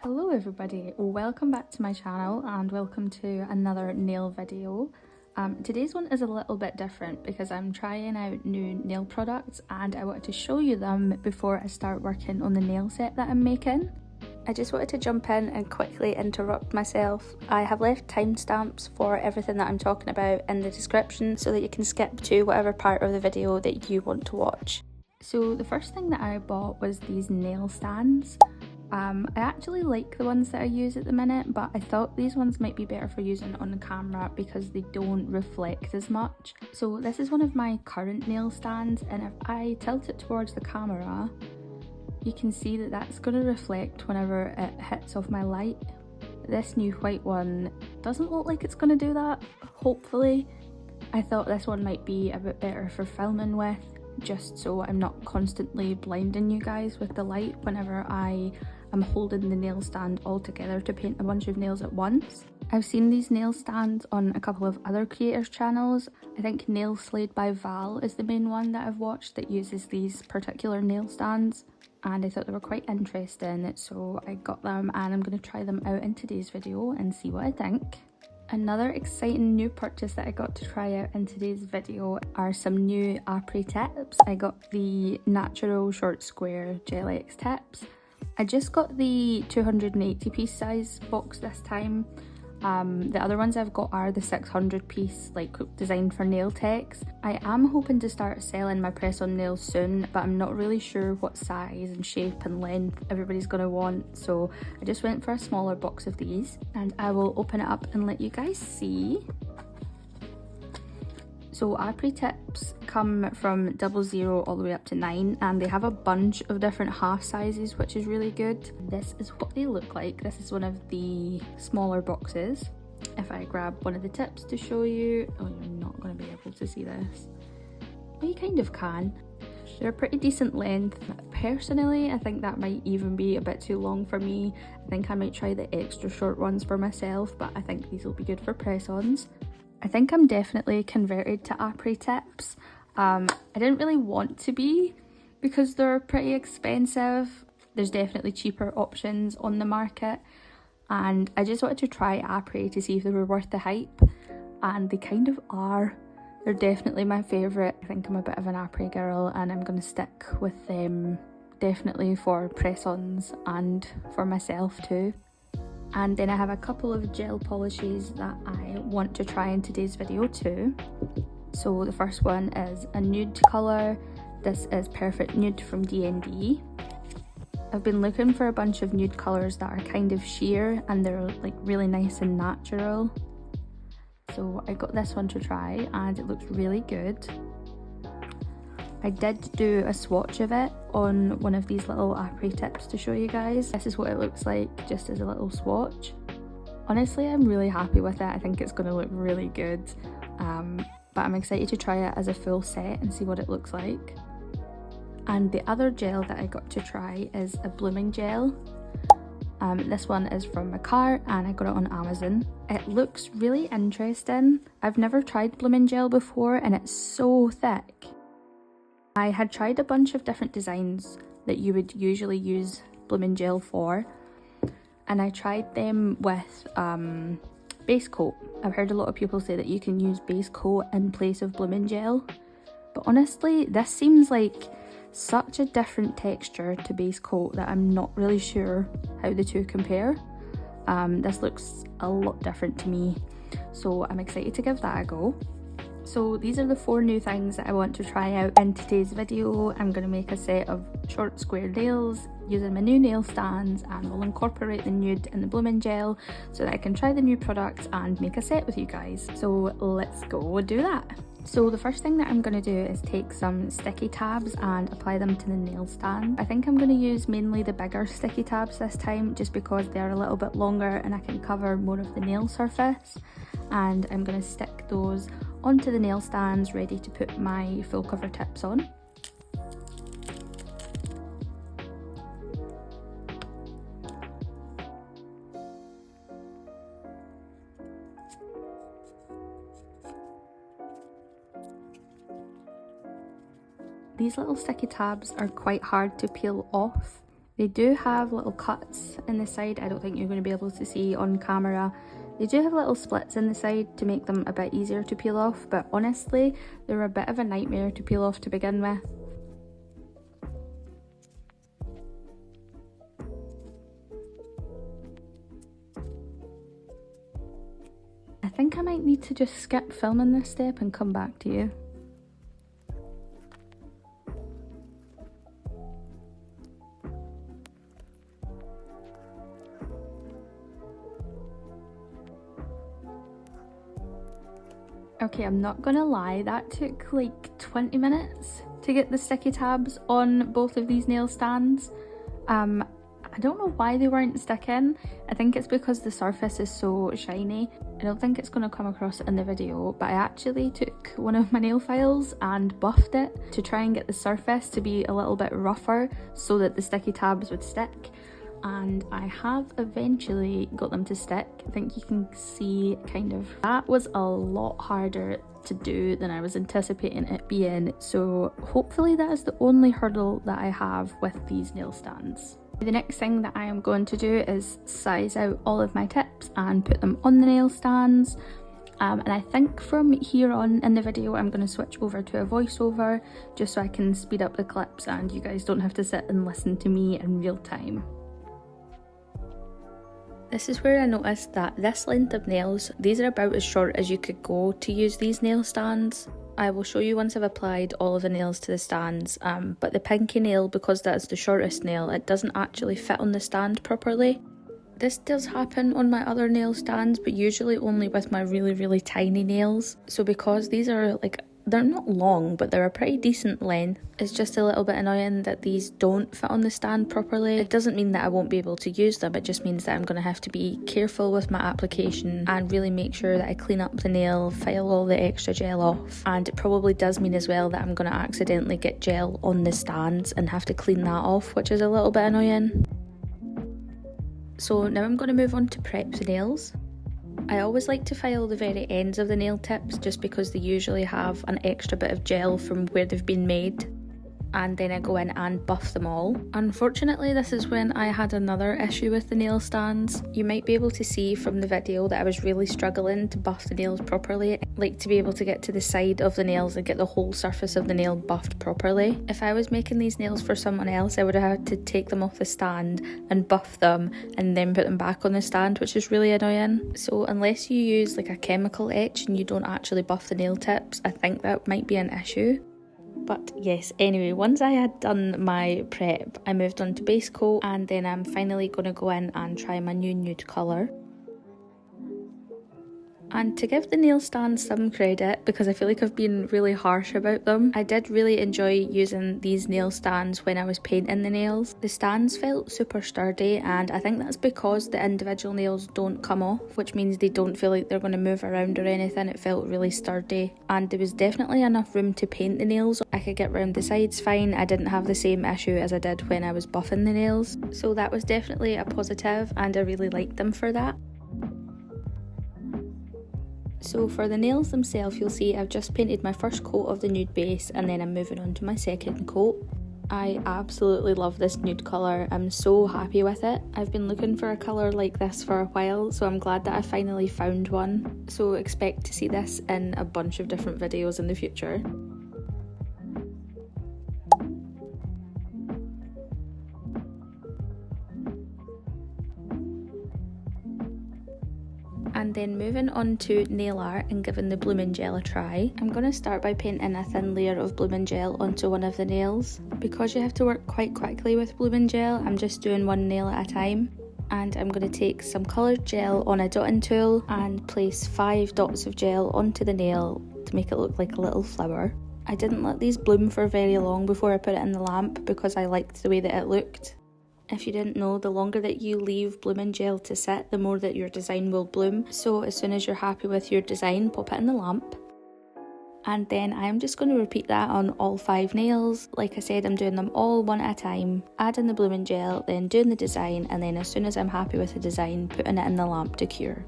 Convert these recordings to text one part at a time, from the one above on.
Hello everybody, welcome back to my channel and welcome to another nail video. Today's one is a little bit different because I'm trying out new nail products and I wanted to show you them before I start working on the nail set that I'm making. I just wanted to jump in and quickly interrupt myself. I have left timestamps for everything that I'm talking about in the description so that you can skip to whatever part of the video that you want to watch. So the first thing that I bought was these nail stands. I actually like the ones that I use at the minute, but I thought these ones might be better for using on camera because they don't reflect as much. So this is one of my current nail stands, and if I tilt it towards the camera, you can see that that's going to reflect whenever it hits off my light. This new white one doesn't look like it's going to do that, hopefully. I thought this one might be a bit better for filming with, just so I'm not constantly blinding you guys with the light whenever I'm holding the nail stand all together to paint a bunch of nails at once. I've seen these nail stands on a couple of other creators' channels. I think Nail Slayed by Val is the main one that I've watched that uses these particular nail stands, and I thought they were quite interesting, so I got them and I'm going to try them out in today's video and see what I think. Another exciting new purchase that I got to try out in today's video are some new Apres tips. I got the natural short square Gel X tips. I just got the 280 piece size box this time. The other ones I've got are the 600 piece, like designed for nail techs. I am hoping to start selling my press-on nails soon, but I'm not really sure what size and shape and length everybody's going to want, so I just went for a smaller box of these and I will open it up and let you guys see. So Apres tips come from 00 all the way up to 9, and they have a bunch of different half sizes, which is really good. This is what they look like. This is one of the smaller boxes. If I grab one of the tips to show you, oh, you're not going to be able to see this. Well, you kind of can. They're a pretty decent length. Personally, I think that might even be a bit too long for me. I think I might try the extra short ones for myself, but I think these will be good for press-ons. I think I'm definitely converted to Apres tips. I didn't really want to be because they're pretty expensive. There's definitely cheaper options on the market, and I just wanted to try Apres to see if they were worth the hype, and they kind of are. They're definitely my favourite. I think I'm a bit of an Apres girl and I'm going to stick with them definitely for press-ons and for myself too. And then I have a couple of gel polishes that I want to try in today's video too. So the first one is a nude colour. This is Perfect Nude from DND. I've been looking for a bunch of nude colours that are kind of sheer and they're like really nice and natural. So I got this one to try and it looks really good. I did do a swatch of it on one of these little Apres tips to show you guys. This is what it looks like just as a little swatch. Honestly, I'm really happy with it. I think it's going to look really good. But I'm excited to try it as a full set and see what it looks like. And the other gel that I got to try is a blooming gel. This one is from Macar and I got it on Amazon. It looks really interesting. I've never tried blooming gel before and it's so thick. I had tried a bunch of different designs that you would usually use blooming gel for, and I tried them with base coat. I've heard a lot of people say that you can use base coat in place of blooming gel, but honestly this seems like such a different texture to base coat that I'm not really sure how the two compare. This looks a lot different to me, so I'm excited to give that a go. So these are the 4 new things that I want to try out in today's video. I'm going to make a set of short square nails using my new nail stands, and we'll incorporate the nude and the blooming gel so that I can try the new products and make a set with you guys. So let's go do that. So the first thing that I'm going to do is take some sticky tabs and apply them to the nail stand. I think I'm going to use mainly the bigger sticky tabs this time just because they're a little bit longer and I can cover more of the nail surface. And I'm going to stick those onto the nail stands ready to put my full cover tips on. These little sticky tabs are quite hard to peel off They do have little cuts in the side. I don't think you're going to be able to see on camera. They do have little splits in the side to make them a bit easier to peel off, but honestly, they're a bit of a nightmare to peel off to begin with. I think I might need to just skip filming this step and come back to you. Okay, I'm not gonna lie, that took like 20 minutes to get the sticky tabs on both of these nail stands. I don't know why they weren't sticking. I think it's because the surface is so shiny. I don't think it's going to come across in the video, but I actually took one of my nail files and buffed it to try and get the surface to be a little bit rougher so that the sticky tabs would stick. And I have eventually got them to stick. I think you can see kind of. That was a lot harder to do than I was anticipating it being, so hopefully that is the only hurdle that I have with these nail stands. The next thing that I am going to do is size out all of my tips and put them on the nail stands. And I think from here on in the video I'm going to switch over to a voiceover just so I can speed up the clips and you guys don't have to sit and listen to me in real time. This is where I noticed that this length of nails, these are about as short as you could go to use these nail stands. I will show you once I've applied all of the nails to the stands, but the pinky nail, because that's the shortest nail, it doesn't actually fit on the stand properly. This does happen on my other nail stands, but usually only with my really tiny nails. So because these are like, they're not long, but they're a pretty decent length, it's just a little bit annoying that these don't fit on the stand properly. It doesn't mean that I won't be able to use them, it just means that I'm going to have to be careful with my application and really make sure that I clean up the nail, file all the extra gel off. And it probably does mean as well that I'm going to accidentally get gel on the stands and have to clean that off, which is a little bit annoying. So now I'm going to move on to prep the nails. I always like to file the very ends of the nail tips just because they usually have an extra bit of gel from where they've been made, and then I go in and buff them all. Unfortunately, this is when I had another issue with the nail stands. You might be able to see from the video that I was really struggling to buff the nails properly. I like to be able to get to the side of the nails and get the whole surface of the nail buffed properly. If I was making these nails for someone else, I would have had to take them off the stand and buff them and then put them back on the stand, which is really annoying. So unless you use like a chemical etch and you don't actually buff the nail tips, I think that might be an issue. But yes, anyway, once I had done my prep, I moved on to base coat, and then I'm finally going to go in and try my new nude colour. And to give the nail stands some credit, because I feel like I've been really harsh about them, I did really enjoy using these nail stands when I was painting the nails. The stands felt super sturdy, and I think that's because the individual nails don't come off, which means they don't feel like they're going to move around or anything. It felt really sturdy, and there was definitely enough room to paint the nails. I could get round the sides fine. I didn't have the same issue as I did when I was buffing the nails, so that was definitely a positive, and I really liked them for that. So for the nails themselves, you'll see I've just painted my first coat of the nude base, and then I'm moving on to my second coat. I absolutely love this nude colour, I'm so happy with it. I've been looking for a colour like this for a while, so I'm glad that I finally found one. So expect to see this in a bunch of different videos in the future. And then moving on to nail art and giving the blooming gel a try. I'm going to start by painting a thin layer of blooming gel onto one of the nails. Because you have to work quite quickly with blooming gel, I'm just doing one nail at a time. And I'm going to take some coloured gel on a dotting tool and place 5 dots of gel onto the nail to make it look like a little flower. I didn't let these bloom for very long before I put it in the lamp because I liked the way that it looked. If you didn't know, the longer that you leave blooming gel to sit, the more that your design will bloom. So as soon as you're happy with your design, pop it in the lamp. And then I'm just going to repeat that on all 5 nails. Like I said, I'm doing them all one at a time, adding the blooming gel, then doing the design, and then as soon as I'm happy with the design, putting it in the lamp to cure.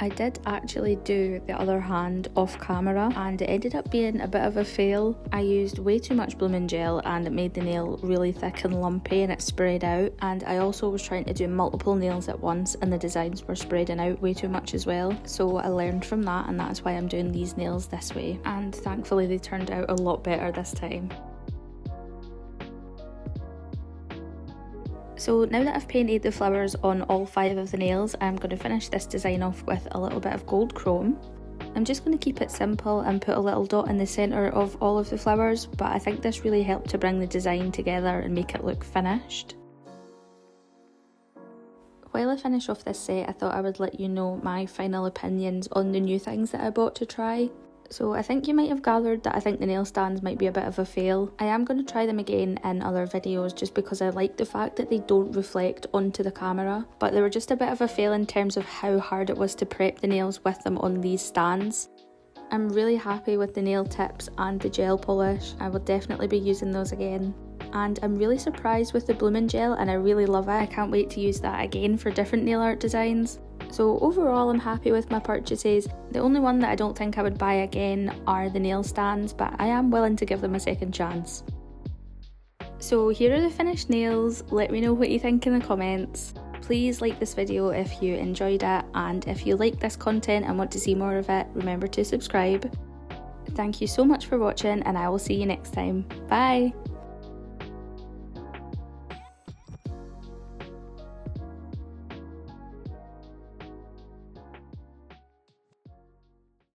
I did actually do the other hand off camera and it ended up being a bit of a fail. I used way too much blooming gel and it made the nail really thick and lumpy and it sprayed out, and I also was trying to do multiple nails at once and the designs were spreading out way too much as well. So I learned from that and that's why I'm doing these nails this way, and thankfully they turned out a lot better this time. So now that I've painted the flowers on all 5 of the nails, I'm going to finish this design off with a little bit of gold chrome. I'm just going to keep it simple and put a little dot in the centre of all of the flowers, but I think this really helped to bring the design together and make it look finished. While I finish off this set, I thought I would let you know my final opinions on the new things that I bought to try. So I think you might have gathered that I think the nail stands might be a bit of a fail. I am going to try them again in other videos just because I like the fact that they don't reflect onto the camera, but they were just a bit of a fail in terms of how hard it was to prep the nails with them on these stands. I'm really happy with the nail tips and the gel polish. I will definitely be using those again. And I'm really surprised with the blooming gel and I really love it. I can't wait to use that again for different nail art designs. So overall I'm happy with my purchases. The only one that I don't think I would buy again are the nail stands, but I am willing to give them a second chance. So here are the finished nails. Let me know what you think in the comments. Please like this video if you enjoyed it, and if you like this content and want to see more of it, remember to subscribe. Thank you so much for watching and I will see you next time. Bye!